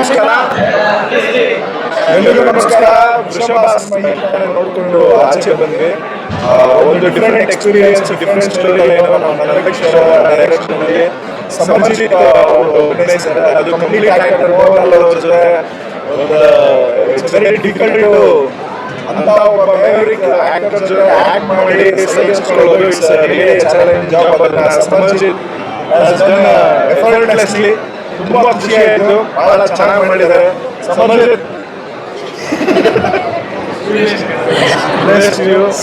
ನಮಸ್ಕಾರ. ಎಲ್ಲರಿಗೂ ನಮಸ್ಕಾರ. ವೃಷಭ ನೋಡಿಕೊಂಡು ಆಚೆ ಬಂದ್ವಿ. ಒಂದು different experience, different story direction ಅಲ್ಲಿ ಸಂಬಂಧಿತ ಅದು ಕಂಪ್ಲೀಟ್ ಆಕ್ಟರ್ ಮೋಹನ್ಲಾಲ್ ಅವ್ರ ಜೊತೆ ಇಟ್ಸ್ ವೆರಿ ಡಿಫಿಕಲ್ಟ್ ಅಂತ ಒಬ್ಬ ಫೇವರಿಟ್ ಆಕ್ಟರ್ ಜೊತೆ ಆಕ್ಟ್ ಮಾಡಿ ಸಹಿಸಿಕೊಳ್ಳೋದು ಇಟ್ಸ್ ರಿಯಲಿ ಚಾಲೆಂಜಿಂಗ್ ಜಾಬ್. ಅದನ್ನ ಸಂಬಂಧಿತ ಎಫರ್ಟ್ಲೆಸ್ಲಿ ತುಂಬಾ ಖುಷಿ ಆಯಿತು. ಬಹಳ ಚೆನ್ನಾಗಿ ಮಾಡಿದ್ದಾರೆ.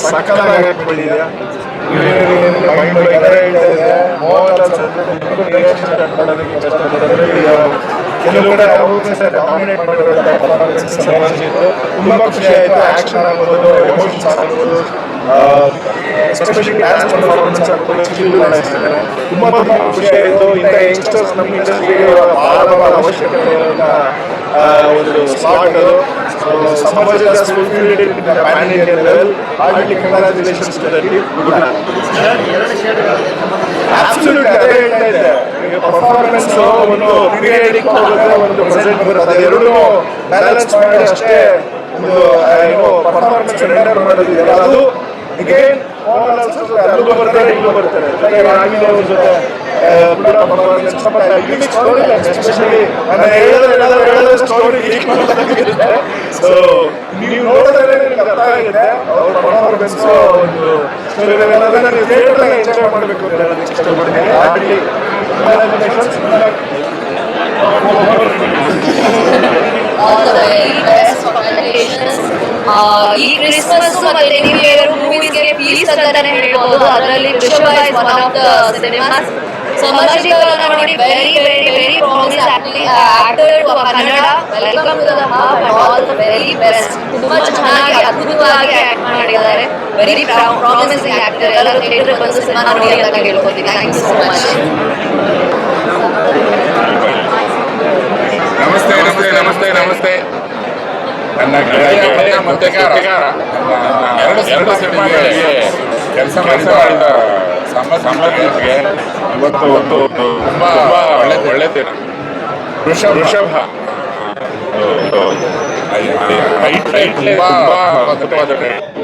ಸಕ್ಕತ್ತಾಗಿ ಮಾಡಿದ್ಯಾ. ಕೆಲವು ಕಡೆ ಡಾಮಿನೇಟ್ ಮಾಡಿರೋಂಥ ಪರ್ಫಾರ್ಮೆನ್ಸ್ ತುಂಬಾ ಖುಷಿ ಆಯಿತು. ಆಕ್ಷನ್ ಆಗ್ಬೋದು, ಎಮೋಷನ್ಸ್ ಆಗ್ಬೋದು, ಎಸ್ಪೆಷಲಿ ಡ್ಯಾನ್ಸ್ ಪರ್ಫಾರ್ಮೆನ್ಸ್ ಆಗ್ಬೋದು, ತುಂಬಾ ಖುಷಿ ಆಯಿತು. ಇಂಥ ಯಂಗ್ಸ್ಟರ್ಸ್ ನಮ್ಮ ಇಂಡಸ್ಟ್ರಿಗೆ ಬಹಳ ಅವಶ್ಯಕತೆ ಇರುವಂಥ ಒಂದು ಸ್ಲಾಟ್ ಅದು. Samaj has fulfilled it in the pan-Indian level. Heartily congratulations to the team. Good luck. Absolutely, ಅದೇ ಹೇಳ್ತಾ ಇದ್ದೆ. ಪರ್ಫಾರ್ಮೆನ್ಸ್ ಒಂದು ಕ್ರಿಯೇಟಿವ್ ಹೋಗುತ್ತೆ, ಒಂದು ಪ್ರೆಸೆಂಟ್ ಬರುತ್ತೆ. ಅದೆರಡೂ ಬ್ಯಾಲೆನ್ಸ್ ಮಾಡಿ ಅಷ್ಟೇ ಒಂದು ಪರ್ಫಾರ್ಮೆನ್ಸ್ ರೆಂಡರ್ ಮಾಡೋದಿದೆಯಲ್ಲ, ಅದು ಅಗೇನ್ ಅಲ್ಲೂ ಬರ್ತಾರೆ, ಇಲ್ಲೂ ಬರ್ತಾರೆ. ಜೊತೆಗೆ ರಾಗಿಣಿ ಅವ್ರ ಜೊತೆ ಕೂಡ performance unique story line, especially ನಾನು ಹೇಳೋದು ಸ್ಟೋರಿ ಇರುತ್ತೆ. ಸೊ ನೀವು ನೋಡಿದ್ರೆ ನಿಮ್ಗೆ ಅರ್ಥ ಆಗುತ್ತೆ ಅವ್ರ ಪರ್ಫಾರ್ಮೆನ್ಸ್. ಒಂದು ಸ್ಟೋರಿ ಅದನ್ನು ನೀವು ಥಿಯೇಟರ್ನಾಗ ಎಂಜಾಯ್ ಮಾಡಬೇಕು ಅಂತ ಹೇಳೋದಕ್ಕೆ ಇಷ್ಟಪಡ್ತೀನಿ. ಆಡಲಿ ಈ ಕ್ರಿಸ್ಮಸ್ ಮತ್ತೆ ನ್ಯೂ ಇಯರ್ ಮೂವೀಸ್ಗೆ ಪ್ಲೀಸ್ ಅಂತಾನೆ ಹೇಳ್ಬೋದು. ಅದರಲ್ಲಿ Vrishabha is one of the cinemas. ಸಾಮಾಜಿಕರನ್ನ ನೋಡಿ very very very promise actor to Kannada. Welcome to the hub and all the very best. ತುಂಬಾ ಚೆನ್ನಾಗಿ ಅದ್ಭುತವಾಗಿ ಆಕ್ಟ್ ಮಾಡಿದ್ದಾರೆ. Very promising actor. ಎಲ್ಲರೂ ಥಿಯೇಟರ್ ಬಂದು ಸಿನಿಮಾ ನೋಡಿ ಅಂತ ಹೇಳ್ಕೊತೀನಿ. Thank you so much. ನಮಸ್ತೆ ನಮಸ್ತೆ ನಮಸ್ತೆ ನಮಸ್ತೆ. ನನ್ನ ಗೆಳೆಯ ಮತ್ತೆ ಎರಡು ಸಿನಿಮಾಗಳಿಗೆ ಕೆಲಸ ಮಾಡಿದ ಸಂಬಂಧಿಗೆ ಇವತ್ತು ತುಂಬ ಒಳ್ಳೆ ದಿನ. ವೃಷಭ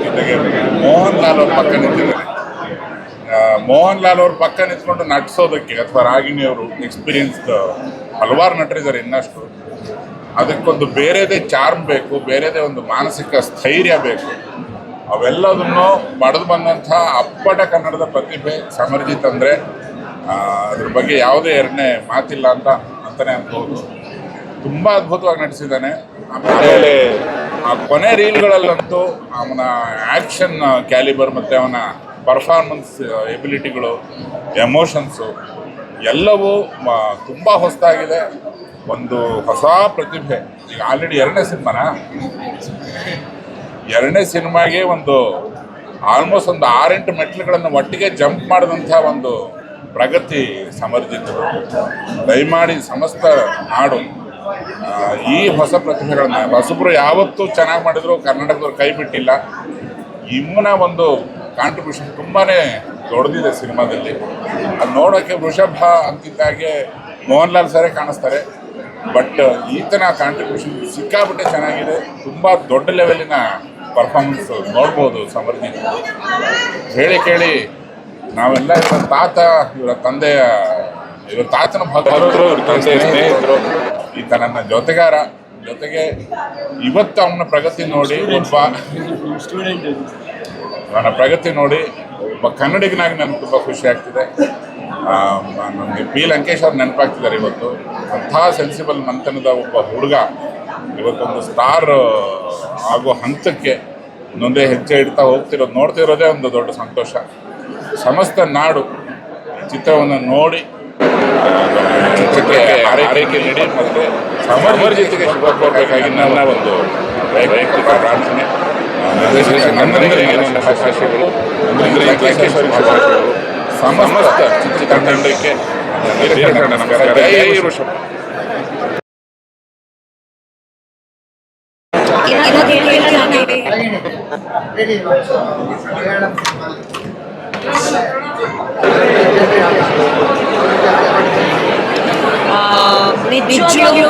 ಜೊತೆಗೆ ಮೋಹನ್ ಲಾಲ್ ಅವ್ರ ಪಕ್ಕ ನಿಂತಿದ್ದಾರೆ. ಮೋಹನ್ ಲಾಲ್ ಅವ್ರ ಪಕ್ಕ ನಿಂತ್ಕೊಂಡು ನಟಿಸೋದಕ್ಕೆ ಅಥವಾ ರಾಗಿಣಿಯವರು ಎಕ್ಸ್ಪೀರಿಯನ್ಸ್ಡ್ ಹಲವಾರು ನಟರಿದ್ದಾರೆ. ಇನ್ನಷ್ಟು ಅದಕ್ಕೊಂದು ಬೇರೆದೇ ಚಾರ್ಮ್ ಬೇಕು, ಬೇರೆದೇ ಒಂದು ಮಾನಸಿಕ ಸ್ಥೈರ್ಯ ಬೇಕು. ಅವೆಲ್ಲದನ್ನು ಪಡೆದು ಬಂದಂಥ ಅಪ್ಪಟ ಕನ್ನಡದ ಪ್ರತಿಭೆ ಸಮರ್ಜಿತ್ ಅಂದರೆ ಅದ್ರ ಬಗ್ಗೆ ಯಾವುದೇ ಎರಡನೇ ಮಾತಿಲ್ಲ ಅಂತಲೇ ಅನ್ಬೋದು. ತುಂಬ ಅದ್ಭುತವಾಗಿ ನಟಿಸಿದ್ದಾನೆ. ಆಮೇಲೆ ಆ ಕೊನೆ ರೀಲ್ಗಳಲ್ಲಂತೂ ಅವನ ಆ್ಯಕ್ಷನ್ ಕ್ಯಾಲಿಬರ್ ಮತ್ತು ಅವನ ಪರ್ಫಾರ್ಮೆನ್ಸ್ ಎಬಿಲಿಟಿಗಳು, ಎಮೋಷನ್ಸು ಎಲ್ಲವೂ ತುಂಬ ಹೊಸದಾಗಿದೆ. ಒಂದು ಹೊಸ ಪ್ರತಿಭೆ. ಈಗ ಆಲ್ರೆಡಿ ಎರಡನೇ ಸಿನಿಮಾಗೆ ಒಂದು ಆಲ್ಮೋಸ್ಟ್ ಒಂದು 6-8 ಮೆಟ್ಲುಗಳನ್ನು ಒಟ್ಟಿಗೆ ಜಂಪ್ ಮಾಡಿದಂಥ ಒಂದು ಪ್ರಗತಿ ಸಮರ್ಜಿತರು. ದಯಮಾಡಿ ಸಮಸ್ತ ನಾಡು ಈ ಹೊಸ ಪ್ರತಿಭೆಗಳನ್ನ, ಹೊಸಬ್ರು ಯಾವತ್ತೂ ಚೆನ್ನಾಗಿ ಮಾಡಿದ್ರು ಕರ್ನಾಟಕದವ್ರು ಕೈ ಬಿಟ್ಟಿಲ್ಲ. ಇವನ ಒಂದು ಕಾಂಟ್ರಿಬ್ಯೂಷನ್ ತುಂಬಾ ದೊಡ್ಡದಿದೆ ಸಿನಿಮಾದಲ್ಲಿ. ಅದು ನೋಡೋಕ್ಕೆ ವೃಷಭ ಅಂತಿದ್ದಾಗೆ ಮೋಹನ್ ಲಾಲ್ ಸರೇ ಕಾಣಿಸ್ತಾರೆ. ಬಟ್ ಈತನ ಕಾಂಟ್ರಿಬ್ಯೂಷನ್ ಸಿಕ್ಕಾಬಿಟ್ಟೆ ಚೆನ್ನಾಗಿದೆ. ತುಂಬ ದೊಡ್ಡ ಲೆವೆಲಿನ ಪರ್ಫಾರ್ಮೆನ್ಸ್ ನೋಡ್ಬೋದು ಸಮರ್ಜಿತ್. ಹೇಳಿ ಕೇಳಿ ನಾವೆಲ್ಲ ಇವರ ತಾತ, ಇವರ ತಂದೆಯ, ಇವರ ತಾತನ ಭಕ್ತರು, ಇವ್ರ ತಂದೆಯ ಸ್ನೇಹಿತರು. ಈತ ನನ್ನ ಜೊತೆಗಾರ. ಜೊತೆಗೆ ಇವತ್ತು ಅವನ ಪ್ರಗತಿ ನೋಡಿ ಒಬ್ಬ ಕನ್ನಡಿಗನಾಗಿ ನನಗೆ ತುಂಬ ಖುಷಿ ಆಗ್ತಿದೆ. ನನಗೆ ಪಿ ಲಂಕೇಶ್ ಅವ್ರು ನೆನಪಾಗ್ತಿದ್ದಾರೆ. ಇವತ್ತು ಅಂಥ ಸೆನ್ಸಿಬಲ್ ಮಂಥನದ ಒಬ್ಬ ಹುಡುಗ ಇವತ್ತೊಂದು ಸ್ಟಾರ್ ಆಗೋ ಹಂತಕ್ಕೆ ಮುಂದೆ ಹೆಜ್ಜೆ ಇಡ್ತಾ ನೋಡ್ತಿರೋದೇ ಒಂದು ದೊಡ್ಡ ಸಂತೋಷ. ಸಮಸ್ತ ನಾಡು ಚಿತ್ರವನ್ನು ನೋಡಿ ಆರೈಕೆ ನೀಡಿ ಮತ್ತು ಸಮರ್ಜಿತಿಗೆ ಶುಭ ಕೋರಬೇಕಾಗಿ ನನ್ನ ಒಂದು ವೈಯಕ್ತಿಕ ಪ್ರಾರ್ಥನೆ. ಆಶಯಗಳು ಸಮಸ್ತ ಚಿತ್ರತಂಡಕ್ಕೆ ನಮಸ್ಕಾರ. ಜೈ ವೃಷಭ. ನಿಜವಾಗ್ಲೂ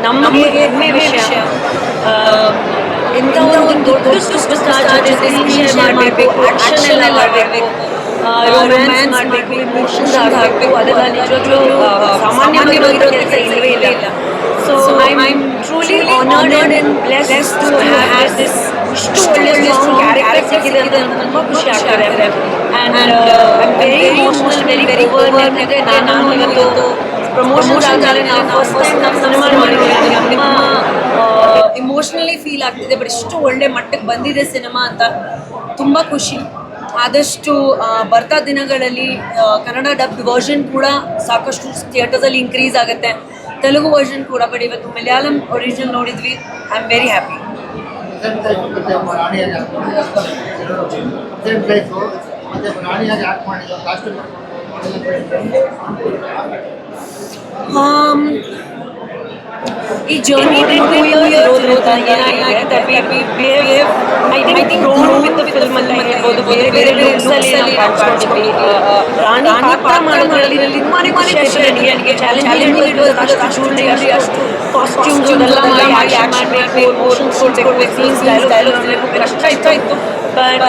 ನಮಗೆ ಹೆಮ್ಮೆ ವಿಷಯ. ಇಂಥ ಒಂದು ದೊಡ್ಡ ಸೂಪರ್ ಸ್ಟಾರ್ ಜೊತೆ ಸ್ಕ್ರೀನ್ ಮಾಡಬೇಕು, ಆಕ್ಷನ್ ಎಲ್ಲ ಮಾಡಬೇಕು, ರೊಮ್ಯಾನ್ಸ್ ಮಾಡಬೇಕು, ಇಮೋಷನ್ಸ್ ಆಗಬೇಕು, ಅದೆಲ್ಲ ನಿಜವಾಗ್ಲೂ ಸಾಮಾನ್ಯವಾಗಿರೋ ಕೆಲಸ ಇಲ್ಲವೇ ಇಲ್ಲ. So I am truly honoured and blessed to have this ಇಷ್ಟು ಒಳ್ಳೆ ಸ್ಟ್ರಾಂಗ್ ಕ್ಯಾರೆಕ್ಟರ್ ಸಿಕ್ಕಿದೆ ಅಂತ ತುಂಬ ಖುಷಿ ಆಗ್ತದೆ. And I am very emotional, very over. ಯಾಕಂದರೆ ನಾನು ಇವತ್ತು ಪ್ರಮೋಷನ್ಸ್ ಆದಮೇಲೆ ನಾವು ಫಸ್ಟ್ ಟೈಮ್ ನಾವು ಸಿನಿಮಾ ಮಾಡಿರೋದು ನಿಮ್ಮ ಇಮೋಷ್ನಲಿ ಫೀಲ್ ಆಗ್ತಿದೆ. ಬಟ್ ಇಷ್ಟು ಒಳ್ಳೆ ಮಟ್ಟಕ್ಕೆ ಬಂದಿದೆ ಸಿನಿಮಾ ಅಂತ ತುಂಬ ಖುಷಿ. ಆದಷ್ಟು ಬರ್ತಾ ದಿನಗಳಲ್ಲಿ ಕನ್ನಡ ಡಬ್ಡ್ ವರ್ಷನ್ ಕೂಡ ಸಾಕಷ್ಟು ಥಿಯೇಟರ್ಸಲ್ಲಿ ಇನ್ಕ್ರೀಸ್ ಆಗುತ್ತೆ, ತೆಲುಗು ವರ್ಷನ್ ಕೂಡ. ಬಟ್ ಇವತ್ತು ಮಲಯಾಳಂ ಒರಿಜಿನಲ್ ನೋಡಿದ್ವಿ. I am very happy. ಈ ಜರ್ನಿ ಏನಾಗುತ್ತೆ, I think grown with the film ಅಂತ ಹೇಳ್ಬೋದು. ಬೇರೆ ಬೇರೆ ಲುಕ್ಸಲ್ಲಿ ಕಾಣಿಸ್ಕೊಂಡಿದ್ವಿ. ರಾಣಿ ಪಾತ್ರ ಮಾಡೋದ್ರಲ್ಲಿ ತುಂಬಾನೇ ಖುಷಿ ಆಯಿತು ನನಗೆ. ಚಾಲೆಂಜಿಂಗ್ ಜ್ಯುವೆಲ್ರಿ, ಅಷ್ಟು ಕಾಸ್ಟ್ಯೂಮ್ಸ್ ಎಲ್ಲ ಮಾಡಿ ಮಾಡಬೇಕು, ಎಮೋಷನ್ಸ್ ಕೊಡಬೇಕು, ಸೀನ್ಸ್ ಡೈಲಾಗ್ಸ್ ಕಷ್ಟ ಇತ್ತು. ಬಟ್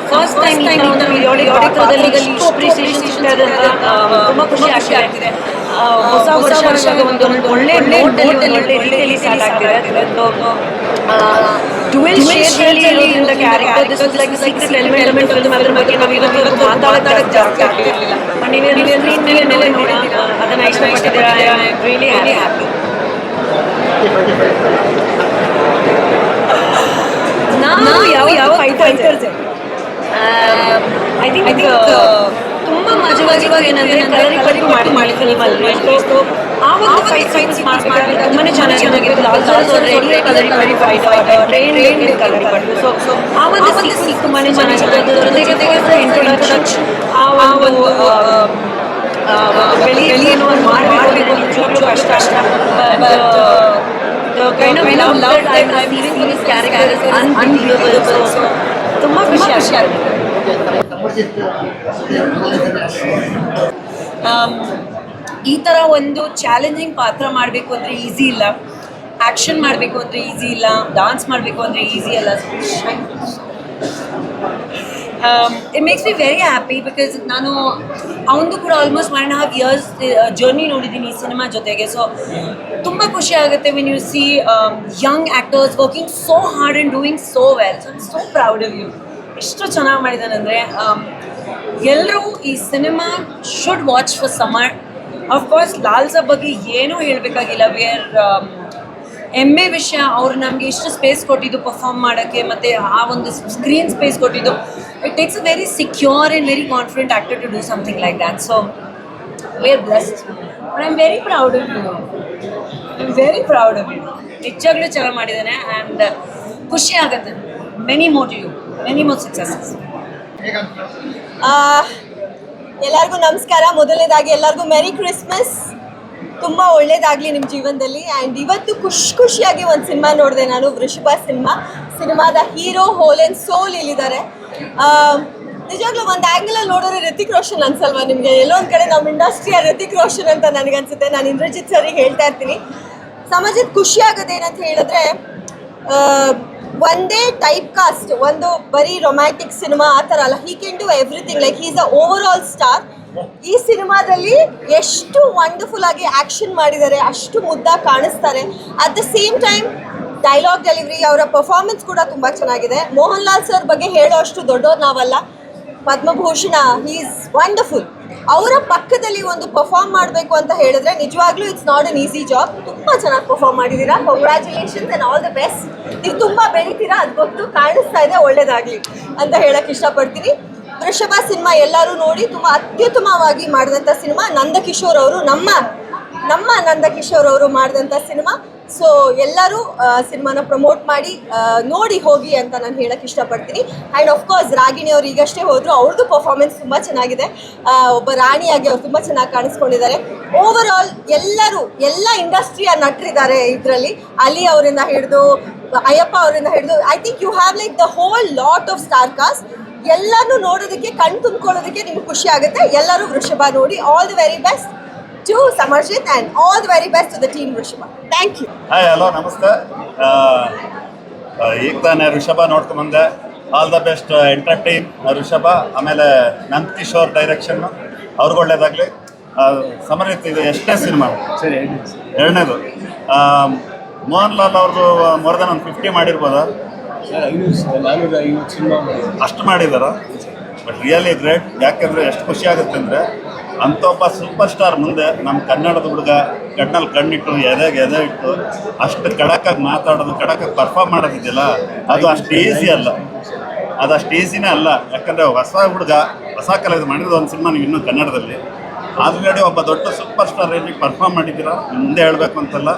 ಫಸ್ಟ್ ಟೈಮ್ ಈ ಥರ ಒಂದು ಪೀರಿಯಾಡಿಕದಲ್ಲಿ ಇಷ್ಟು ಅಪ್ರಿಸಿಯೇಷನ್ ಸಿಗ್ತಾ ಇದೆ ಅಂತ ತುಂಬ ಖುಷಿ ಆಗ್ತಿದೆ. ಹೊಸ ವರ್ಷ ಒಂದು ಒಳ್ಳೆ ರೀತಿಯಲ್ಲಿ ಸ್ಟಾರ್ಟ್ ಆಗ್ತಿದೆ. ಡ್ಯುಯಲ್ ಶೇಡ್ಗಳಲ್ಲಿ ಇರೋದ್ರಿಂದ character this is like secret element film. ಅದ್ರ ಬಗ್ಗೆ ನಾವು ಇವತ್ತು ಮಾತಾಡೋದಕ್ಕೆ ಜಾಸ್ತಿ ಆಗ್ತಿರಲಿಲ್ಲ. ಬಟ್ ನೀವು ಸ್ಕ್ರೀನ್ ಮೇಲೆ ನೋಡಿ ಅದನ್ನು ಇಷ್ಟಪಟ್ಟಿದ್ದೀರಾ. I am really happy. ನಾವು ಯಾವ ಫೈಟರ್ಸ್ ಐ ಥಿಂಕ್ ತುಂಬ ಮಜವಾಗಿವಾಗ ಏನಂದರೆ ಕಲರಿ ಮಾಡಿ ಫಿಲ್ಮಲ್ಲಿ ಆ ಒಂದು ಫೈಟ್ಸ್ ಮಾಡಬೇಕಾದ್ರೆ ತುಂಬಾ ಚೆನ್ನಾಗಿತ್ತು. ಕಲರಿ ಫೈಟ್ ಟ್ರೈನ್ ಕಲರಿ ಪಟ್ಟು. ಸೊ ಆ ಒಂದು ಸೀನ್ ತುಂಬಾ ಚೆನ್ನಾಗಿತ್ತು. ಜೊತೆಗೆ ಇಂಟ್ರೊಡಕ್ಷನ್, ಆ ಒಂದು ಬೆಳೆಯಲ್ಲಿ ಏನೋ ಒಂದು ಮಾಡಬೇಕು ನಿಜವಾಗ್ಲೂ ಕಷ್ಟ. The kind of love that I'm feeling for this character is unbelievable. So, ತುಂಬಾ ಖುಷಿ ಆಗ್ತದೆ. ಈ ಥರ ಒಂದು ಚಾಲೆಂಜಿಂಗ್ ಪಾತ್ರ ಮಾಡಬೇಕು ಅಂದರೆ ಈಸಿ ಇಲ್ಲ, ಆ್ಯಕ್ಷನ್ ಮಾಡಬೇಕು ಅಂದರೆ ಈಸಿ ಇಲ್ಲ, ಡಾನ್ಸ್ ಮಾಡಬೇಕು ಅಂದರೆ ಈಸಿ ಅಲ್ಲ. It makes me very happy because ನಾನು ಅವನದು ಕೂಡ ಆಲ್ಮೋಸ್ಟ್ 1.5 years ಜರ್ನಿ ನೋಡಿದ್ದೀನಿ ಈ ಸಿನಿಮಾ ಜೊತೆಗೆ. ಸೊ ತುಂಬ ಖುಷಿ ಆಗುತ್ತೆ when you see young actors working so hard and doing so well. So I'm so proud of you. ಎಷ್ಟು ಚೆನ್ನಾಗಿ ಮಾಡಿದ್ದಾನಂದರೆ ಎಲ್ಲರೂ ಈ cinema should watch for Samar. Of course Lal Saab ಬಗ್ಗೆ ಏನೂ ಹೇಳಬೇಕಾಗಿಲ್ಲ. ಹೆಮ್ಮೆ ವಿಷಯ, ಅವ್ರು ನಮಗೆ ಇಷ್ಟು ಸ್ಪೇಸ್ ಕೊಟ್ಟಿದ್ದು ಪರ್ಫಾರ್ಮ್ ಮಾಡೋಕ್ಕೆ, ಮತ್ತು ಆ ಒಂದು ಸ್ಕ್ರೀನ್ ಸ್ಪೇಸ್ ಕೊಟ್ಟಿದ್ದು. It takes a very secure and very confident actor to do something like that. So we are blessed. I am very proud of you. I am very proud of you. ನಿಜವಾಗ್ಲೂ ಚೆನ್ನಾಗಿ ಮಾಡಿದ್ದಾನೆ and ಖುಷಿ ಆಗುತ್ತೆ. Many more to you, many more successes. ಎಲ್ಲರಿಗೂ ನಮಸ್ಕಾರ. ಮೊದಲನೇದಾಗಿ ಎಲ್ಲರಿಗೂ ಮೆರಿ Christmas. ತುಂಬ ಒಳ್ಳೇದಾಗಲಿ ನಿಮ್ಮ ಜೀವನದಲ್ಲಿ. ಆ್ಯಂಡ್ ಇವತ್ತು ಖುಷಿಯಾಗಿ ಒಂದು ಸಿನಿಮಾ ನೋಡಿದೆ ನಾನು, ವೃಷಭ ಸಿನಿಮಾದ ಹೀರೋ ಹೋಲ್ ಆ್ಯಂಡ್ ಸೋಲ್ ಇಲ್ಲಿದ್ದಾರೆ. ನಿಜವಾಗ್ಲೂ ಒಂದು ಆ್ಯಂಗಲಲ್ಲಿ ನೋಡಿದ್ರೆ ರಿತಿಕ್ ರೋಷನ್ ಅನ್ಸಲ್ವಾ ನಿಮಗೆ? ಎಲ್ಲೊಂದು ಕಡೆ ನಮ್ಮ ಇಂಡಸ್ಟ್ರಿಯ ರಿತಿಕ್ ರೋಷನ್ ಅಂತ ನನಗನ್ಸುತ್ತೆ. ನಾನು ಇಂದ್ರಜಿತ್ ಸರಿಗೆ ಹೇಳ್ತಾ ಇರ್ತೀನಿ. ಸಮಾಜಕ್ಕೆ ಖುಷಿ ಆಗೋದು ಏನಂತ ಹೇಳಿದ್ರೆ, ಒಂದೇ ಟೈಪ್ ಕಾಸ್ಟ್, ಒಂದು ಬರೀ ರೊಮ್ಯಾಂಟಿಕ್ ಸಿನಿಮಾ ಆ ಥರ ಅಲ್ಲ. He can do everything. Like he is a over all star. ಈ ಸಿನಿಮಾದಲ್ಲಿ ಎಷ್ಟು ವಂಡರ್ಫುಲ್ ಆಗಿ ಆ್ಯಕ್ಷನ್ ಮಾಡಿದ್ದಾರೆ, ಅಷ್ಟು ಮುದ್ದಾಗಿ ಕಾಣಿಸ್ತಾರೆ. At the same time dialogue delivery, ಅವರ ಪರ್ಫಾರ್ಮೆನ್ಸ್ ಕೂಡ ತುಂಬ ಚೆನ್ನಾಗಿದೆ. ಮೋಹನ್ ಲಾಲ್ ಸರ್ ಬಗ್ಗೆ ಹೇಳೋ ಅಷ್ಟು ದೊಡ್ಡವ್ರು ನಾವಲ್ಲ. Padma Bhushan, he is wonderful. ಅವರ ಪಕ್ಕದಲ್ಲಿ ಒಂದು ಪರ್ಫಾರ್ಮ್ ಮಾಡಬೇಕು ಅಂತ ಹೇಳಿದ್ರೆ ನಿಜವಾಗ್ಲೂ it's not an easy job. ತುಂಬ ಚೆನ್ನಾಗಿ ಪರ್ಫಾರ್ಮ್ ಮಾಡಿದ್ದೀರಾ. Congratulations and all the best. ನೀವು ತುಂಬ ಬೆಳಿತೀರಾ, ಅದು ಗೊತ್ತು, ಕಾಣಿಸ್ತಾ ಇದೆ. ಒಳ್ಳೇದಾಗಲಿ ಅಂತ ಹೇಳಕ್ಕೆ ಇಷ್ಟಪಡ್ತೀನಿ. ವೃಷಭ ಸಿನಿಮಾ ಎಲ್ಲರೂ ನೋಡಿ ತುಂಬ ಅತ್ಯುತ್ತಮವಾಗಿ ಮಾಡಿದಂಥ ಸಿನಿಮಾ. ನಂದಕಿಶೋರ್ ಅವರು, ನಮ್ಮ ನಂದಕಿಶೋರ್ ಅವರು ಮಾಡಿದಂಥ ಸಿನಿಮಾ. ಸೊ ಎಲ್ಲರೂ ಸಿನಿಮಾನ ಪ್ರಮೋಟ್ ಮಾಡಿ ನೋಡಿ ಹೋಗಿ ಅಂತ ನಾನು ಹೇಳಕ್ಕೆ ಇಷ್ಟಪಡ್ತೀನಿ. ಆ್ಯಂಡ್ ಆಫ್ಕೋರ್ಸ್ ರಾಗಿಣಿ ಅವರು ಈಗಷ್ಟೇ ಹೋದರು, ಅವ್ರದ್ದು ಪರ್ಫಾರ್ಮೆನ್ಸ್ ತುಂಬ ಚೆನ್ನಾಗಿದೆ. ಒಬ್ಬ ರಾಣಿಯಾಗಿ ಅವ್ರು ತುಂಬ ಚೆನ್ನಾಗಿ ಕಾಣಿಸ್ಕೊಂಡಿದ್ದಾರೆ. ಓವರ್ ಆಲ್ ಎಲ್ಲ ಇಂಡಸ್ಟ್ರಿಯ ನಟರಿದ್ದಾರೆ ಇದರಲ್ಲಿ. ಅಲಿ ಅವರಿಂದ ಹಿಡಿದು ಅಯ್ಯಪ್ಪ ಅವರಿಂದ ಹಿಡಿದು I think you have like the whole lot of star cast. ಎಲ್ಲನೂ ನೋಡೋದಕ್ಕೆ, ಕಣ್ ತುಂಬ್ಕೊಳ್ಳೋದಕ್ಕೆ ನಿಮ್ಗೆ ಖುಷಿ ಆಗುತ್ತೆ. ಎಲ್ಲರೂ ವೃಷಭ ನೋಡಿ. All the very best. to Samarjit and all the very best to the team Rishabha. Thank you. Hi hello ನಮಸ್ತೆ. ಈಗ ತಾನೇ ಋಷಭ ನೋಡ್ಕೊಂಬಂದೆ. All the best entire team Rishabha. ಆಮೇಲೆ ನಂದ್ ಕಿಶೋರ್ ಡೈರೆಕ್ಷನ್, ಅವ್ರಿಗೆ ಒಳ್ಳೇದಾಗಲಿ. ಸಮರಿತ್ ಇದು ಎಷ್ಟನೇ ಸಿನಿಮಾ? ಎರಡನೇದು. ಮೋಹನ್ ಲಾಲ್ ಅವ್ರದ್ದು ಮೋರ್ ದೆನ್ ಒಂದು 50 ಮಾಡಿರ್ಬೋದಾ? ಅಷ್ಟು ಮಾಡಿದಾರ. But really great. ಯಾಕೆಂದರೆ ಎಷ್ಟು ಖುಷಿ ಆಗುತ್ತೆ ಅಂದರೆ ಅಂಥ ಒಬ್ಬ ಸೂಪರ್ ಸ್ಟಾರ್ ಮುಂದೆ ನಮ್ಮ ಕನ್ನಡದ ಹುಡುಗ ಕಣ್ಣಲ್ಲಿ ಕಣ್ಣಿಟ್ಟು ಎದೆ ಇಟ್ಟು ಅಷ್ಟು ಖಡಕ್ಕಾಗಿ ಮಾತಾಡೋದು, ಖಡಕ್ಕಾಗಿ ಪರ್ಫಾರ್ಮ್ ಮಾಡೋದಿದೆಯಲ್ಲ, ಅದು ಅಷ್ಟು ಈಸಿ ಅಲ್ಲ. ಅದು ಅಷ್ಟು ಈಸಿನೇ ಅಲ್ಲ. ಯಾಕಂದರೆ ಹೊಸ ಹುಡುಗ ಹೊಸ ಕಲಾವಿದ ಮಾಡಿರೋದು ಒಂದು ಸಿನಿಮಾ ನೀವು ಇನ್ನೂ ಕನ್ನಡದಲ್ಲಿ. ಆಲ್ರೆಡಿ ಒಬ್ಬ ದೊಡ್ಡ ಸೂಪರ್ ಸ್ಟಾರ್ ರೇಂಜಿಗೆ ಪರ್ಫಾರ್ಮ್ ಮಾಡಿದ್ದೀರಾ. ಮುಂದೆ ಹೇಳಬೇಕು ಅಂತಲ್ಲ,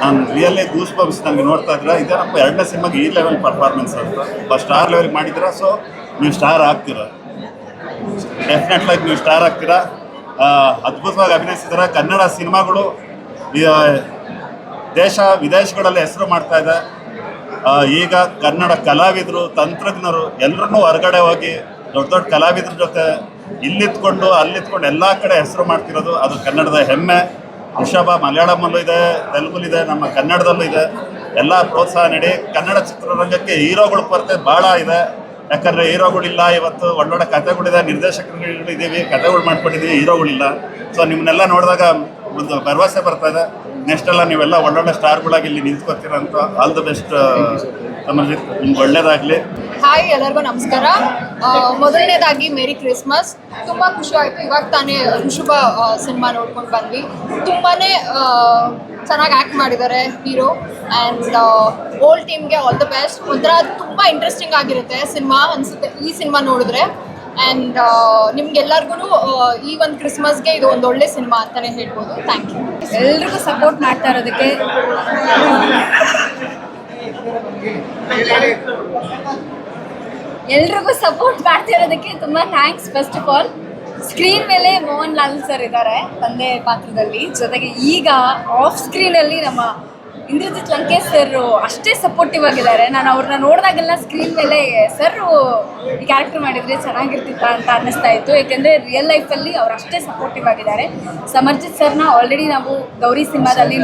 ನಾನು ರಿಯಲಿ ಗೂಸ್ ಬಂಪ್ಸ್ ನನಗೆ ನೋಡ್ತಾ ಇದ್ದೀರಾ. ಇದೇನಪ್ಪ ಎರಡನೇ ಸಿನಿಮಾಗೆ ಈ ಲೆವೆಲ್ ಪರ್ಫಾರ್ಮೆನ್ಸ್ ಅಂತ ಒಬ್ಬ ಸ್ಟಾರ್ ಲೆವೆಲ್ಗೆ ಮಾಡಿದ್ದೀರಾ. ಸೊ ನೀವು ಸ್ಟಾರ್ ಆಗ್ತೀರಾ, ಡೆಫಿನೆಟ್ಲಾಗಿ ನೀವು ಸ್ಟಾರ್ ಆಗ್ತೀರಾ. ಅದ್ಭುತವಾಗಿ ಅಭಿನಯಿಸಿದ್ದೀರಾ. ಕನ್ನಡ ಸಿನಿಮಾಗಳು ದೇಶ ವಿದೇಶಗಳಲ್ಲಿ ಹೆಸರು ಮಾಡ್ತಾ ಇದೆ. ಈಗ ಕನ್ನಡ ಕಲಾವಿದರು, ತಂತ್ರಜ್ಞರು ಎಲ್ಲರನ್ನೂ ಹೊರಗಡೆ ಹೋಗಿ ದೊಡ್ಡ ದೊಡ್ಡ ಕಲಾವಿದ್ರ ಜೊತೆ ಇಲ್ಲಿತ್ಕೊಂಡು ಅಲ್ಲಿತ್ಕೊಂಡು ಎಲ್ಲ ಕಡೆ ಹೆಸರು ಮಾಡ್ತಿರೋದು ಅದು ಕನ್ನಡದ ಹೆಮ್ಮೆ. ಋಷಭ ಮಲಯಾಳಮಲ್ಲೂ ಇದೆ, ತೆಲುಗುಲಿದೆ, ನಮ್ಮ ಕನ್ನಡದಲ್ಲೂ ಇದೆ. ಎಲ್ಲ ಪ್ರೋತ್ಸಾಹ ನೀಡಿ. ಕನ್ನಡ ಚಿತ್ರರಂಗಕ್ಕೆ ಹೀರೋಗಳ ಕೊರತೆ ಭಾಳ ಇದೆ. ಯಾಕಂದರೆ ಹೀರೋಗಳಿಲ್ಲ. ಇವತ್ತು ಒಳ್ಳೊಳ್ಳೆ ಕಥೆಗಳಿದೆ, ನಿರ್ದೇಶಕರುಗಳಿದ್ದೀವಿ, ಕಥೆಗಳು ಮಾಡ್ಕೊಂಡಿದ್ದೀವಿ, ಹೀರೋಗಳಿಲ್ಲ. ಸೊ ನಿಮ್ಮನ್ನೆಲ್ಲ ನೋಡಿದಾಗ ಒಂದು ಭರವಸೆ ಬರ್ತಾ ಇದೆ. ನೆಕ್ಸ್ಟ್ ಎಲ್ಲ ನೀವೆಲ್ಲ ಒಳ್ಳೊಳ್ಳೆ ಸ್ಟಾರ್ಗಳಾಗಿ ಇಲ್ಲಿ ನಿಂತ್ಕೋತೀರ ಅಂತ. ಆಲ್ ದ ಬೆಸ್ಟ್ ಸಮರ್ಜಿತ್, ನಿಮ್ಗೆ ಒಳ್ಳೇದಾಗಲಿ. ಹಾಯ್, ಎಲ್ಲರಿಗೂ ನಮಸ್ಕಾರ. ಮೊದಲನೇದಾಗಿ ಮೇರಿ ಕ್ರಿಸ್ಮಸ್. ತುಂಬ ಖುಷಿ ಆಯಿತು. ಇವಾಗ ತಾನೇ ಋಷಭ ಸಿನಿಮಾ ನೋಡ್ಕೊಂಡು ಬಂದ್ವಿ. ತುಂಬಾ ಚೆನ್ನಾಗಿ ಆ್ಯಕ್ಟ್ ಮಾಡಿದ್ದಾರೆ ಹೀರೋ. ಆ್ಯಂಡ್ ಓಲ್ಡ್ ಟೀಮ್ಗೆ ಆಲ್ ದ ಬೆಸ್ಟ್. ಒಂಥರ ತುಂಬ ಇಂಟ್ರೆಸ್ಟಿಂಗ್ ಆಗಿರುತ್ತೆ ಸಿನಿಮಾ ಅನಿಸುತ್ತೆ ಈ ಸಿನಿಮಾ ನೋಡಿದ್ರೆ. ಆ್ಯಂಡ್ ನಿಮ್ಗೆಲ್ಲರಿಗೂ ಈ ಒಂದು ಕ್ರಿಸ್ಮಸ್ಗೆ ಇದು ಒಂದು ಒಳ್ಳೆ ಸಿನಿಮಾ ಅಂತಲೇ ಹೇಳ್ಬೋದು. Thank you. ಎಲ್ರಿಗೂ ಸಪೋರ್ಟ್ ಮಾಡ್ತಾ ಇರೋದಕ್ಕೆ ತುಂಬ thanks. First of all screen ಮೇಲೆ ಮೋಹನ್ ಲಾಲ್ ಸರ್ ಇದ್ದಾರೆ ತಂದೆ ಪಾತ್ರದಲ್ಲಿ. ಜೊತೆಗೆ ಈಗ ಆಫ್ ಸ್ಕ್ರೀನಲ್ಲಿ ನಮ್ಮ ಇಂದ್ರಜಿತ್ ಲಂಕೇಶ್ ಸರ್ ಅಷ್ಟೇ ಸಪೋರ್ಟಿವ್ ಆಗಿದ್ದಾರೆ. ನಾನು ಅವ್ರನ್ನ ನೋಡಿದಾಗೆಲ್ಲ ಸ್ಕ್ರೀನ್ ಮೇಲೆ ಸರ್ ಈ ಕ್ಯಾರೆಕ್ಟರ್ ಮಾಡಿದರೆ ಚೆನ್ನಾಗಿರ್ತಿತ್ತ ಅಂತ ಅನ್ನಿಸ್ತಾ ಇತ್ತು. ಏಕೆಂದರೆ ರಿಯಲ್ ಲೈಫಲ್ಲಿ ಅವ್ರು ಅಷ್ಟೇ ಸಪೋರ್ಟಿವ್ ಆಗಿದ್ದಾರೆ. ಸಮರ್ಜಿತ್ ಸರ್ನ ಆಲ್ರೆಡಿ ನಾವು ಗೌರಿ ಸಿನಿಮಾದಲ್ಲಿ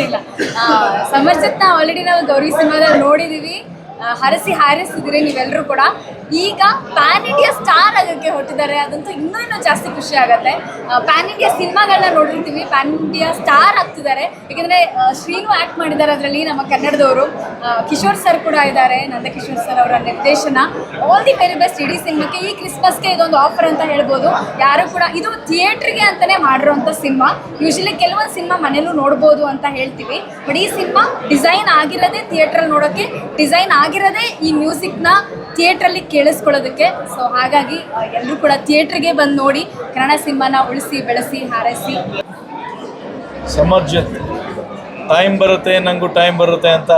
ಇಲ್ಲ ಸಮರ್ಜಿತ್ನ ಆಲ್ರೆಡಿ ನಾವು ಗೌರಿ ಸಿನಿಮಾದಲ್ಲಿ ನೋಡಿದ್ದೀವಿ. ಹಾರಿಸಿದ್ದೀರಿ ನೀವೆಲ್ಲರೂ ಕೂಡ. ಈಗ ಪ್ಯಾನ್ ಇಂಡಿಯಾ ಸ್ಟಾರ್ ಆಗೋಕ್ಕೆ ಹೊರಟಿದ್ದಾರೆ. ಅದಂತೂ ಇನ್ನೂ ಜಾಸ್ತಿ ಖುಷಿ ಆಗುತ್ತೆ. ಪ್ಯಾನ್ ಇಂಡಿಯಾ ಸಿನಿಮಾಗಳನ್ನ ನೋಡಿರ್ತೀವಿ, ಪ್ಯಾನ್ ಇಂಡಿಯಾ ಸ್ಟಾರ್ ಆಗ್ತಿದ್ದಾರೆ. ಯಾಕೆಂದರೆ ಶ್ರೀನು ಆ್ಯಕ್ಟ್ ಮಾಡಿದ್ದಾರೆ ಅದರಲ್ಲಿ, ನಮ್ಮ ಕನ್ನಡದವರು. ಕಿಶೋರ್ ಸರ್ ಕೂಡ ಇದ್ದಾರೆ, ನಂದಕಿಶೋರ್ ಸರ್ ಅವರ ನಿರ್ದೇಶನ. ಆಲ್ ದಿ ವೆರಿ ಬೆಸ್ಟ್ ಇಡೀ ಸಿನಿಮಾಕ್ಕೆ. ಈ ಕ್ರಿಸ್ಮಸ್ಗೆ ಇದೊಂದು ಆಫರ್ ಅಂತ ಹೇಳ್ಬೋದು. ಯಾರು ಕೂಡ ಇದು ಥಿಯೇಟ್ರಿಗೆ ಅಂತಲೇ ಮಾಡಿರೋಂಥ ಸಿನಿಮಾ. ಯೂಶಲಿ ಕೆಲವೊಂದು ಸಿನಿಮಾ ಮನೇಲೂ ನೋಡ್ಬೋದು ಅಂತ ಹೇಳ್ತೀವಿ. ಬಟ್ ಈ ಸಿನಿಮಾ ಡಿಸೈನ್ ಆಗಿರೋದೇ ಥಿಯೇಟ್ರಲ್ಲಿ ನೋಡೋಕ್ಕೆ, ಡಿಸೈನ್ ಆಗಿರೋದೇ ಈ ಮ್ಯೂಸಿಕ್ನ ಥಿಯೇಟ್ರಲ್ಲಿ ಕೇಳಿಸ್ಕೊಳ್ಳೋದಕ್ಕೆ. ಸೊ ಹಾಗಾಗಿ ಎಲ್ಲರೂ ಕೂಡ ಥಿಯೇಟ್ರಿಗೆ ಬಂದು ನೋಡಿ ಕನ್ನಡ ಸಿನಿಮಾನ ಉಳಿಸಿ ಬೆಳೆಸಿ ಹಾರೈಸಿ. ಸಮರ್ಜಿತ್ ಟೈಮ್ ಬರುತ್ತೆ, ನನಗೂ ಟೈಮ್ ಬರುತ್ತೆ ಅಂತ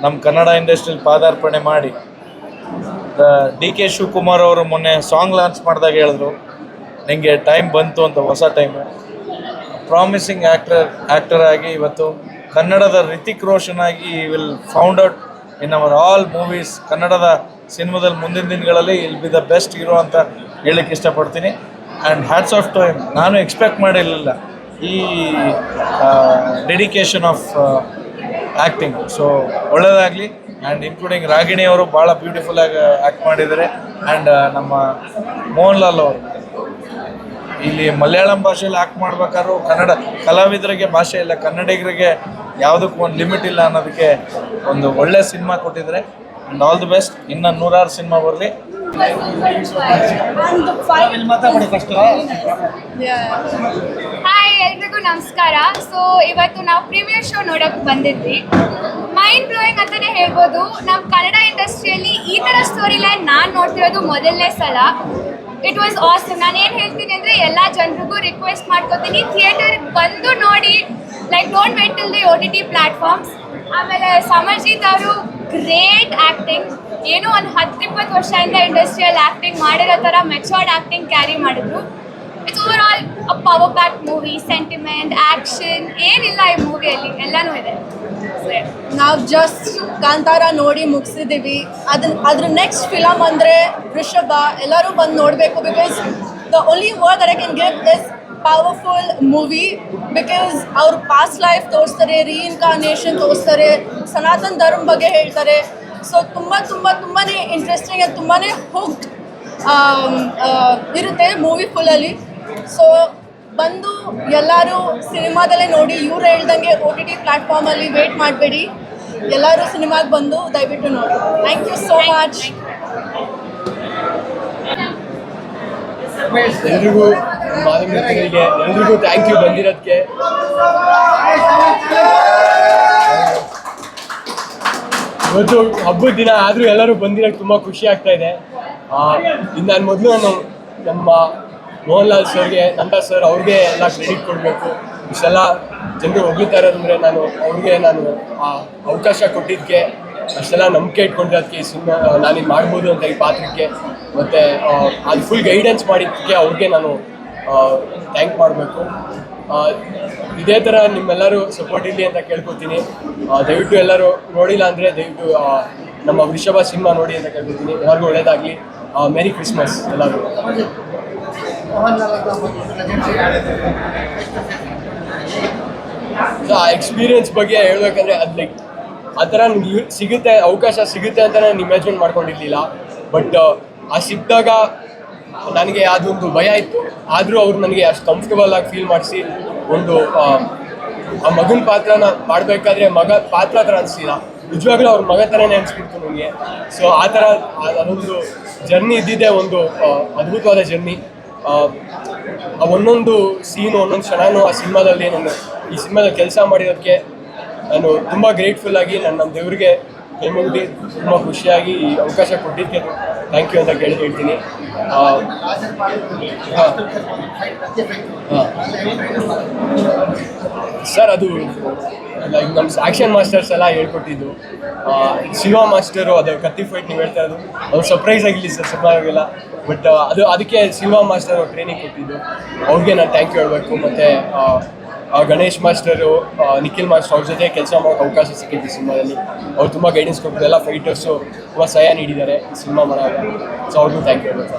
ನಮ್ಮ ಕನ್ನಡ ಇಂಡಸ್ಟ್ರಿಯಲ್ಲಿ ಪಾದಾರ್ಪಣೆ ಮಾಡಿ DK ಶಿವಕುಮಾರ್ ಅವರು ಮೊನ್ನೆ ಸಾಂಗ್ ಲಾಂಚ್ ಮಾಡಿದಾಗ ಹೇಳಿದ್ರು ನನಗೆ ಟೈಮ್ ಬಂತು ಅಂತ. ಹೊಸ ಟೈಮು. ಪ್ರಾಮಿಸಿಂಗ್ ಆ್ಯಕ್ಟರ್ ಆಗಿ ಇವತ್ತು ಕನ್ನಡದ ರಿತಿಕ್ ರೋಷನ್ ಆಗಿ will found out in our all movies. ಕನ್ನಡದ ಸಿನಿಮಾದಲ್ಲಿ ಮುಂದಿನ ದಿನಗಳಲ್ಲಿ will be the best hero ಅಂತ ಹೇಳಕ್ಕೆ ಇಷ್ಟಪಡ್ತೀನಿ. And hats off to him. ನಾನು ಎಕ್ಸ್ಪೆಕ್ಟ್ ಮಾಡಿರಲಿಲ್ಲ ಈ ಡೆಡಿಕೇಶನ್ ಆಫ್ ಆ್ಯಕ್ಟಿಂಗ್. ಸೊ ಒಳ್ಳೆಯದಾಗಲಿ. ಆ್ಯಂಡ್ ಇನ್ಕ್ಲೂಡಿಂಗ್ ರಾಗಿಣಿ ಅವರು ಭಾಳ ಬ್ಯೂಟಿಫುಲ್ಲಾಗಿ ಆ್ಯಕ್ಟ್ ಮಾಡಿದ್ದಾರೆ. ಆ್ಯಂಡ್ ನಮ್ಮ ಮೋಹನ್ ಲಾಲ್ ಅವರು ಇಲ್ಲಿ ಮಲಯಾಳಂ ಭಾಷೆಯಲ್ಲಿ ಆ್ಯಕ್ಟ್ ಮಾಡ್ಬೇಕಾದ್ರೂ ಕನ್ನಡ ಕಲಾವಿದರಿಗೆ ಭಾಷೆ ಇಲ್ಲ, ಕನ್ನಡಿಗರಿಗೆ ಯಾವುದಕ್ಕೂ ಒಂದು ಲಿಮಿಟ್ ಇಲ್ಲ ಅನ್ನೋದಕ್ಕೆ ಒಂದು ಒಳ್ಳೆ ಸಿನಿಮಾ ಕೊಟ್ಟಿದ್ದಾರೆ. And all the best. ಇನ್ನು 100 ಸಿನಿಮಾ ಬರಲಿ. ಹಾಯ್, ಎಲ್ರಿಗೂ ನಮಸ್ಕಾರ. ಸೊ ಇವತ್ತು ನಾವು ಪ್ರೀಮಿಯರ್ ಶೋ ನೋಡೋಕೆ ಬಂದಿದ್ವಿ. ಮೈಂಡ್ ಬ್ಲೋಯಿಂಗ್ ಅಂತಲೇ ಹೇಳ್ಬೋದು. ನಮ್ಮ ಕನ್ನಡ ಇಂಡಸ್ಟ್ರಿಯಲ್ಲಿ ಈ ಥರ ಸ್ಟೋರಿ ಲೈನ್ ನಾನು ನೋಡ್ತಿರೋದು ಮೊದಲನೇ ಸಲ. It was awesome. ನಾನು ಏನು ಹೇಳ್ತೀನಿ ಅಂದರೆ ಎಲ್ಲ ಜನರಿಗೂ ರಿಕ್ವೆಸ್ಟ್ ಮಾಡ್ಕೊತೀನಿ, ಥಿಯೇಟರ್ಗೆ ಬಂದು ನೋಡಿ. Like don't wait till the OTT platforms. ಆಮೇಲೆ ಸಮರ್ಜಿತ್ ಅವರು ಗ್ರೇಟ್ ಆ್ಯಕ್ಟಿಂಗ್. ಏನೋ ಒಂದು 10-20 ವರ್ಷದಿಂದ ಇಂಡಸ್ಟ್ರಿಯಲ್ ಆ್ಯಕ್ಟಿಂಗ್ ಮಾಡಿರೋ ಥರ ಮೆಚೋರ್ಡ್ ಆ್ಯಕ್ಟಿಂಗ್ ಕ್ಯಾರಿ ಮಾಡಿದ್ರು. It's over all a power pack movie. Sentiment, action ಏನಿಲ್ಲ ಈ ಮೂವಿಯಲ್ಲಿ, ಎಲ್ಲನೂ ಇದೆ. ನಾವು ಜಸ್ಟ್ ಕಾಂತಾರ ನೋಡಿ ಮುಗಿಸಿದ್ದೀವಿ. ಅದ್ರ ನೆಕ್ಸ್ಟ್ ಫಿಲಮ್ ಅಂದರೆ ಋಷಭ. ಎಲ್ಲರೂ ಬಂದು ನೋಡಬೇಕು. Because the only word that I can give is powerful movie because ಅವ್ರ ಪಾಸ್ಟ್ ಲೈಫ್ ತೋರಿಸ್ತಾರೆ, ರೀಇನ್ಕಾರ್ನೇಷನ್ ತೋರಿಸ್ತಾರೆ, ಸನಾತನ್ ಧರ್ಮ ಬಗ್ಗೆ ಹೇಳ್ತಾರೆ. ಸೊ ತುಂಬಾ ಇಂಟ್ರೆಸ್ಟಿಂಗ್ ಆ್ಯಂಡ್ ತುಂಬಾ ಹುಕ್ಡ್ ಇರುತ್ತೆ ಮೂವಿ ಫುಲ್ಲಲ್ಲಿ. ಸೊ ಬಂದು ಎಲ್ಲರೂ ಸಿನಿಮಾದಲ್ಲೇ ನೋಡಿ, ಇವ್ರು ಹೇಳ್ದಂಗೆ OTT ಪ್ಲ್ಯಾಟ್ಫಾರ್ಮಲ್ಲಿ ವೇಟ್ ಮಾಡಬೇಡಿ, ಎಲ್ಲರೂ ಸಿನಿಮಾಗೆ ಬಂದು ದಯವಿಟ್ಟು ನೋಡಿ. Thank you so much. ಎಲ್ರಿಗೂ ಮಾಧ್ಯಮಗಳಿಗೆ ಎಲ್ರಿಗೂ ಥ್ಯಾಂಕ್ ಯು ಬಂದಿರೋದಕ್ಕೆ. ಇವತ್ತು ಹಬ್ಬದ ದಿನ ಆದರೂ ಎಲ್ಲರೂ ಬಂದಿರೋಕ್ಕೆ ತುಂಬ ಖುಷಿ ಆಗ್ತಾ ಇದೆ. ಇನ್ನು ನಾನು ಮೊದಲು ನಮ್ಮ ಮೋಹನ್ ಲಾಲ್ ಸರ್ಗೆ, ನಂದಾ ಸರ್ ಅವ್ರಿಗೆ ಎಲ್ಲ ಕ್ರೆಡಿಟ್ ಕೊಡಬೇಕು. ಇಷ್ಟೆಲ್ಲ ಜನರು ಹೊಗಳ್ತಾ ಇರೋದಂದರೆ ಅವ್ರಿಗೆ ನಾನು ಅವಕಾಶ ಕೊಟ್ಟಿದ್ದಕ್ಕೆ, ಅಷ್ಟೆಲ್ಲ ನಂಬಿಕೆ ಇಟ್ಕೊಂಡಿರೋದಕ್ಕೆ, ಈ ಸಿನಿಮಾ ನಾನಿದು ಮಾಡ್ಬೋದು ಅಂತ ಈ ಪಾತ್ರಕ್ಕೆ, ಮತ್ತು ಅದು ಫುಲ್ ಗೈಡೆನ್ಸ್ ಮಾಡಿದ್ದಕ್ಕೆ ಅವ್ರಿಗೆ ನಾನು ಥ್ಯಾಂಕ್ ಮಾಡಬೇಕು. ಇದೇ ಥರ ನಿಮ್ಮೆಲ್ಲರೂ ಸಪೋರ್ಟ್ ಇರಲಿ ಅಂತ ಕೇಳ್ಕೊತೀನಿ. ದಯವಿಟ್ಟು ಎಲ್ಲರೂ ನೋಡಿಲ್ಲ ಅಂದರೆ ದಯವಿಟ್ಟು ನಮ್ಮ ವೃಷಭ ಸಿನಿಮಾ ನೋಡಿ ಅಂತ ಕೇಳ್ಕೊತೀನಿ. ಎಲ್ಲರಿಗೂ ಒಳ್ಳೆಯದಾಗಲಿ. ಮೇರಿ ಕ್ರಿಸ್ಮಸ್ ಎಲ್ಲರೂ. ಆ ಎಕ್ಸ್ಪೀರಿಯನ್ಸ್ ಬಗ್ಗೆ ಹೇಳ್ಬೇಕಂದ್ರೆ ಅದು ಲೈಕ್ ಆ ಥರ ನಿಮ್ಗೆ ಸಿಗುತ್ತೆ, ಅವಕಾಶ ಸಿಗುತ್ತೆ ಅಂತ ನಾನು ಇಮ್ಯಾಜಿನ್ ಮಾಡ್ಕೊಂಡಿರಲಿಲ್ಲ. ಬಟ್ ಆ ಸಿಕ್ಕಿದಾಗ ನನಗೆ ಅದೊಂದು ಭಯ ಇತ್ತು. ಆದರೂ ಅವ್ರು ನನಗೆ ಅಷ್ಟು ಕಂಫರ್ಟಬಲ್ ಆಗಿ ಫೀಲ್ ಮಾಡಿಸಿ ಒಂದು ಆ ಮಗನ ಪಾತ್ರನ ಮಾಡಬೇಕಾದ್ರೆ ಪಾತ್ರ ಥರ ಅನಿಸ್ಲಿಲ್ಲ, ನಿಜವಾಗ್ಲೂ ಅವ್ರ ಮಗ ಥರನೇ ಅನಿಸ್ಬಿಡ್ತು ನನಗೆ. ಸೊ ಆ ಥರ ಅದೊಂದು ಜರ್ನಿ ಇದ್ದಿದ್ದೆ ಒಂದು ಅದ್ಭುತವಾದ ಜರ್ನಿ. ಒಂದೊಂದು ಸೀನು, ಒಂದೊಂದು ಕ್ಷಣನೂ ಆ ಸಿನಿಮಾದಲ್ಲಿ ಈ ಸಿನಿಮಾದಲ್ಲಿ ಕೆಲಸ ಮಾಡಿರೋದಕ್ಕೆ ನಾನು ತುಂಬ ಗ್ರೇಟ್ಫುಲ್ ಆಗಿ ನಮ್ಮ ದೇವರಿಗೆ ಕೈ ಮುಗಿದು ತುಂಬ ಖುಷಿಯಾಗಿ ಈ ಅವಕಾಶ ಕೊಟ್ಟಿದ್ದಕ್ಕೆ ಥ್ಯಾಂಕ್ ಯು ಅಂತ ಹೇಳ್ತೀನಿ. ಸರ್ ಅದು ಲೈಕ್ ನಮ್ಮ ಆ್ಯಕ್ಷನ್ ಮಾಸ್ಟರ್ಸ್ ಎಲ್ಲ ಹೇಳ್ಕೊಟ್ಟಿದ್ದು. ಶಿವ ಮಾಸ್ಟರು ಅದು ಕತ್ತಿ ಫೈಟ್ ನೀವು ಹೇಳ್ತಾ ಇರೋದು ಅವ್ರು ಸರ್ಪ್ರೈಸ್ ಆಗಿಲ್ಲ ಸರ್ ಸಿನಿಮಾಗೆಲ್ಲ. ಬಟ್ ಅದಕ್ಕೆ ಶಿವ ಮಾಸ್ಟರ್ ಅವ್ರು ಟ್ರೈನಿಂಗ್ ಕೊಟ್ಟಿದ್ದು, ಅವ್ರಿಗೆ ನಾನು ಥ್ಯಾಂಕ್ ಯು ಹೇಳಬೇಕು. ಮತ್ತು ಗಣೇಶ್ ಮಾಸ್ಟರು, ನಿಖಿಲ್ ಮಾಸ್ಟರ್ ಅವ್ರ ಜೊತೆ ಕೆಲಸ ಮಾಡೋಕ್ಕೆ ಅವಕಾಶ ಸಿಕ್ಕಿತ್ತು ಸಿನಿಮಾದಲ್ಲಿ. ಅವ್ರು ತುಂಬ ಗೈಡೆನ್ಸ್ ಕೊಟ್ಟಿದ್ದು, ಎಲ್ಲ ಫೈಟರ್ಸು ತುಂಬ ಸಹಾಯ ನೀಡಿದ್ದಾರೆ ಈ ಸಿನಿಮಾ ಮಾಡುವಾಗ. ಸೊ ಅವ್ರಿಗೂ ಥ್ಯಾಂಕ್ ಯು ಹೇಳ್ಬೇಕು.